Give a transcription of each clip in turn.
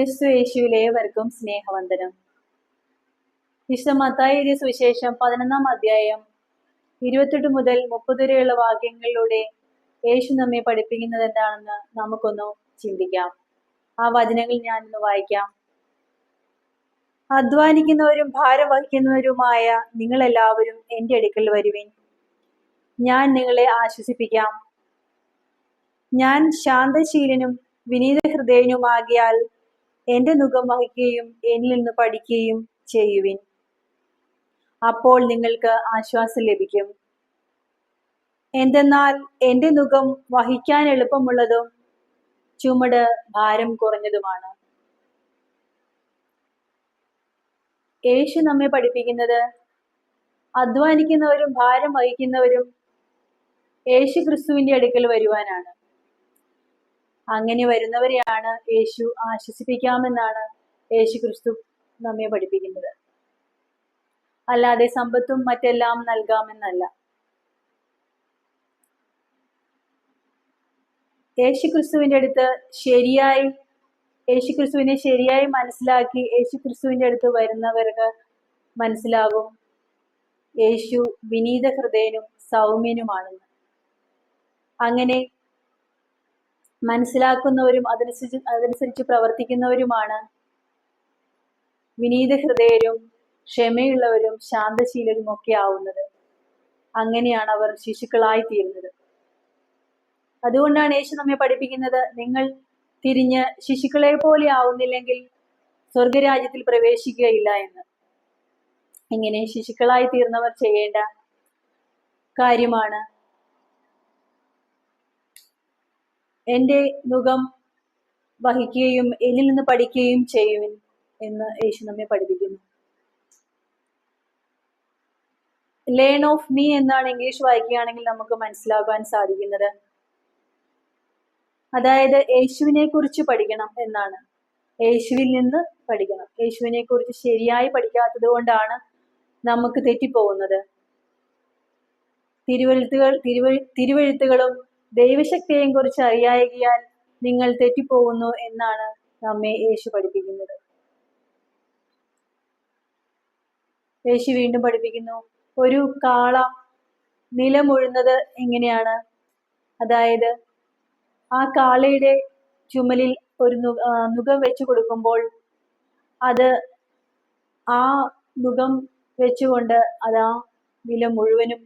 ക്രിസ്തു യേശുവിലേവർക്കും സ്നേഹവന്ദനം. വിശുദ്ധ മത്തായി എഴുതിയ സുവിശേഷം 11-ാം അധ്യായം 28 മുതൽ 30 വരെയുള്ള വാക്യങ്ങളിലൂടെ യേശു നമ്മെ പഠിപ്പിക്കുന്നത് എന്താണെന്ന് നമുക്കൊന്ന് ചിന്തിക്കാം. ആ വചനങ്ങൾ ഞാനൊന്ന് വായിക്കാം. അധ്വാനിക്കുന്നവരും ഭാരം വഹിക്കുന്നവരുമായ നിങ്ങളെല്ലാവരും എൻ്റെ അടുക്കൽ വരുവിൻ, ഞാൻ നിങ്ങളെ ആശ്വസിപ്പിക്കാം. ഞാൻ ശാന്തശീലനും വിനീത ഹൃദയനുമാകിയാൽ എൻ്റെ നുകം വഹിക്കുകയും എന്നിൽ നിന്ന് പഠിക്കുകയും ചെയ്യുവിൻ, അപ്പോൾ നിങ്ങൾക്ക് ആശ്വാസം ലഭിക്കും. എന്തെന്നാൽ എൻ്റെ നുകം വഹിക്കാൻ എളുപ്പമുള്ളതും ചുമട് ഭാരം കുറഞ്ഞതുമാണ്. യേശു നമ്മെ പഠിപ്പിക്കുന്നത് അധ്വാനിക്കുന്നവരും ഭാരം വഹിക്കുന്നവരും യേശു ക്രിസ്തുവിന്റെ അടുക്കൽ വരുവാനാണ്. അങ്ങനെ വരുന്നവരെയാണ് യേശു ആശ്വസിപ്പിക്കാമെന്നാണ് യേശു ക്രിസ്തു നമ്മെ പഠിപ്പിക്കുന്നത്. അല്ലാതെ സമ്പത്തും മറ്റെല്ലാം നൽകാമെന്നല്ല. യേശു ക്രിസ്തുവിന്റെ അടുത്ത് യേശുക്രിസ്തുവിനെ ശരിയായി മനസ്സിലാക്കി യേശുക്രിസ്തുവിന്റെ അടുത്ത് വരുന്നവർക്ക് മനസ്സിലാകും യേശു വിനീത ഹൃദയനും സൗമ്യനുമാണെന്ന്. അങ്ങനെ മനസ്സിലാക്കുന്നവരും അതനുസരിച്ച് പ്രവർത്തിക്കുന്നവരുമാണ് വിനീത ഹൃദയരും ക്ഷമയുള്ളവരും ശാന്തശീലരും ഒക്കെ ആവുന്നത്. അങ്ങനെയാണ് അവർ ശിശുക്കളായി തീരുന്നത്. അതുകൊണ്ടാണ് യേശു നമ്മെ പഠിപ്പിക്കുന്നത്, നിങ്ങൾ തിരിഞ്ഞ് ശിശുക്കളെ പോലെ ആവുന്നില്ലെങ്കിൽ സ്വർഗരാജ്യത്തിൽ പ്രവേശിക്കുകയില്ല എന്ന്. ഇങ്ങനെ ശിശുക്കളായി തീർന്നവർ ചെയ്യേണ്ട കാര്യമാണ് എൻ്റെ നുകം വഹിക്കുകയും എന്നിൽ നിന്ന് പഠിക്കുകയും ചെയ്യുവിൻ എന്ന് യേശു നമ്മെ പഠിപ്പിക്കുന്നു. ലേൺ ഓഫ് മീ എന്നാണ് ഇംഗ്ലീഷ് വായിക്കുകയാണെങ്കിൽ നമുക്ക് മനസ്സിലാക്കാൻ സാധിക്കുന്നത്. അതായത് യേശുവിനെ കുറിച്ച് പഠിക്കണം എന്നാണ്. യേശുവിൽ നിന്ന് പഠിക്കണം. യേശുവിനെ കുറിച്ച് ശരിയായി പഠിക്കാത്തത് കൊണ്ടാണ് നമുക്ക് തെറ്റിപ്പോകുന്നത്. തിരുവെഴുത്തുകളും ദൈവശക്തിയെയും കുറിച്ച് അറിയായകയാൽ നിങ്ങൾ തെറ്റിപ്പോകുന്നു എന്നാണ് നമ്മെ യേശു പഠിപ്പിക്കുന്നത്. യേശു വീണ്ടും പഠിപ്പിക്കുന്നു, ഒരു കാള നിലമുഴുന്നത് എങ്ങനെയാണ്? അതായത് ആ കാളയുടെ ചുമലിൽ ഒരു നുകം വെച്ചു കൊടുക്കുമ്പോൾ അത് ആ നുകം വെച്ചുകൊണ്ട് അത് ആ നിലം മുഴുവനും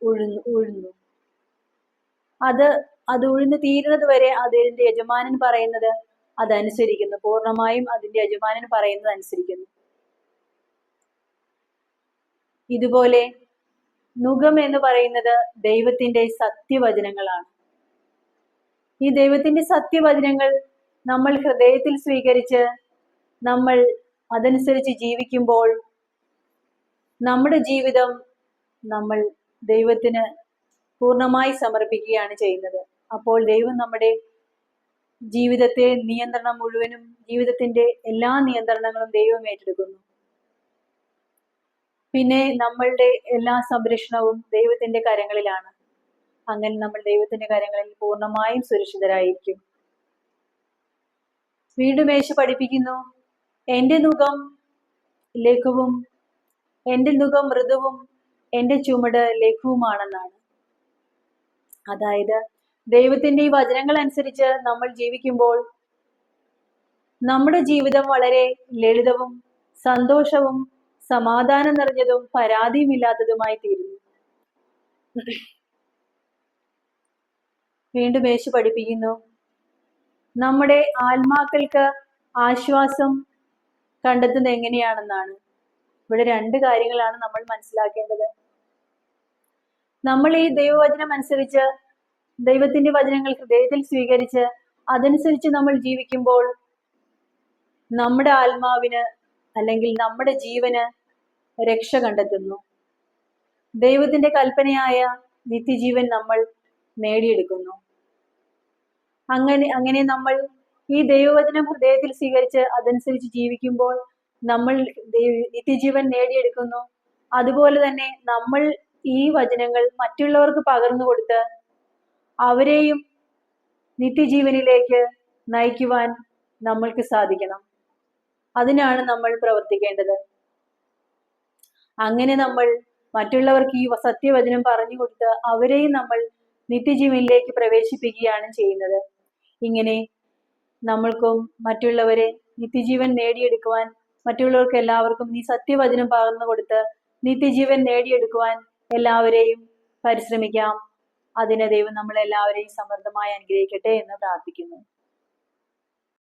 ഉഴുന്നു. അത് ഉഴുന്ന് തീരുന്നത് വരെ അതിന്റെ യജമാനൻ പറയുന്നത് അതനുസരിക്കുന്നു. പൂർണ്ണമായും അതിന്റെ യജമാനൻ പറയുന്നത് അനുസരിക്കുന്നു. ഇതുപോലെ നുകം എന്ന് പറയുന്നത് ദൈവത്തിന്റെ സത്യവചനങ്ങളാണ്. ഈ ദൈവത്തിന്റെ സത്യവചനങ്ങൾ നമ്മൾ ഹൃദയത്തിൽ സ്വീകരിച്ച് നമ്മൾ അതനുസരിച്ച് ജീവിക്കുമ്പോൾ നമ്മുടെ ജീവിതം നമ്മൾ ദൈവത്തിന് പൂർണ്ണമായി സമർപ്പിക്കുകയാണ് ചെയ്യുന്നത്. അപ്പോൾ ദൈവം നമ്മുടെ ജീവിതത്തെ ജീവിതത്തിന്റെ എല്ലാ നിയന്ത്രണങ്ങളും ദൈവം ഏറ്റെടുക്കുന്നു. പിന്നെ നമ്മളുടെ എല്ലാ സംരക്ഷണവും ദൈവത്തിന്റെ കരങ്ങളിലാണ്. അങ്ങനെ നമ്മൾ ദൈവത്തിന്റെ കരങ്ങളിൽ പൂർണ്ണമായും സുരക്ഷിതരായിരിക്കും. വീണ്ടും യേശു പഠിപ്പിക്കുന്നു, എൻ്റെ നുകം ലഘുവും എൻ്റെ നുകം മൃദുവും എൻ്റെ ചുമട് ലഘുവുമാണെന്നാണ്. അതായത് ദൈവത്തിന്റെ ഈ വചനങ്ങൾ അനുസരിച്ച് നമ്മൾ ജീവിക്കുമ്പോൾ നമ്മുടെ ജീവിതം വളരെ ലളിതവും സന്തോഷവും സമാധാനം നിറഞ്ഞതും പരാതിയുമില്ലാത്തതുമായി തീരുന്നു. വീണ്ടും യേശു പഠിപ്പിക്കുന്നു, നമ്മുടെ ആത്മാക്കൾക്ക് ആശ്വാസം കണ്ടെത്തുന്നത് എങ്ങനെയാണെന്നാണ്. ഇവിടെ 2 കാര്യങ്ങളാണ് നമ്മൾ മനസ്സിലാക്കേണ്ടത്. നമ്മൾ ഈ ദൈവവചനം അനുസരിച്ച് ദൈവത്തിന്റെ വചനങ്ങൾ ഹൃദയത്തിൽ സ്വീകരിച്ച് അതനുസരിച്ച് നമ്മൾ ജീവിക്കുമ്പോൾ നമ്മുടെ ആത്മാവിന് അല്ലെങ്കിൽ നമ്മുടെ ജീവന് രക്ഷ കണ്ടെത്തുന്നു. ദൈവത്തിന്റെ കൽപ്പനയായ നിത്യജീവൻ നമ്മൾ നേടിയെടുക്കുന്നു. അങ്ങനെ നമ്മൾ ഈ ദൈവവചനം ഹൃദയത്തിൽ സ്വീകരിച്ച് അതനുസരിച്ച് ജീവിക്കുമ്പോൾ നമ്മൾ നിത്യജീവൻ നേടിയെടുക്കുന്നു. അതുപോലെ തന്നെ നമ്മൾ ഈ വചനങ്ങൾ മറ്റുള്ളവർക്ക് പകർന്നു കൊടുത്ത് അവരെയും നിത്യജീവനിലേക്ക് നയിക്കുവാൻ നമ്മൾക്ക് സാധിക്കണം. അതിനാണ് നമ്മൾ പ്രവർത്തിക്കേണ്ടത്. അങ്ങനെ നമ്മൾ മറ്റുള്ളവർക്ക് ഈ സത്യവചനം പറഞ്ഞു കൊടുത്ത് അവരെയും നമ്മൾ നിത്യജീവനിലേക്ക് പ്രവേശിപ്പിക്കുകയാണ് ചെയ്യുന്നത്. ഇങ്ങനെ നമ്മൾക്കും മറ്റുള്ളവരെ നിത്യജീവൻ നേടിയെടുക്കുവാൻ, മറ്റുള്ളവർക്ക് എല്ലാവർക്കും ഈ സത്യവചനം പകർന്നു കൊടുത്ത് നിത്യജീവൻ നേടിയെടുക്കുവാൻ എല്ലാവരെയും പരിശ്രമിക്കാം. അതിന് ദൈവം നമ്മളെല്ലാവരെയും സമൃദ്ധമായി അനുഗ്രഹിക്കട്ടെ എന്ന് പ്രാർത്ഥിക്കുന്നു.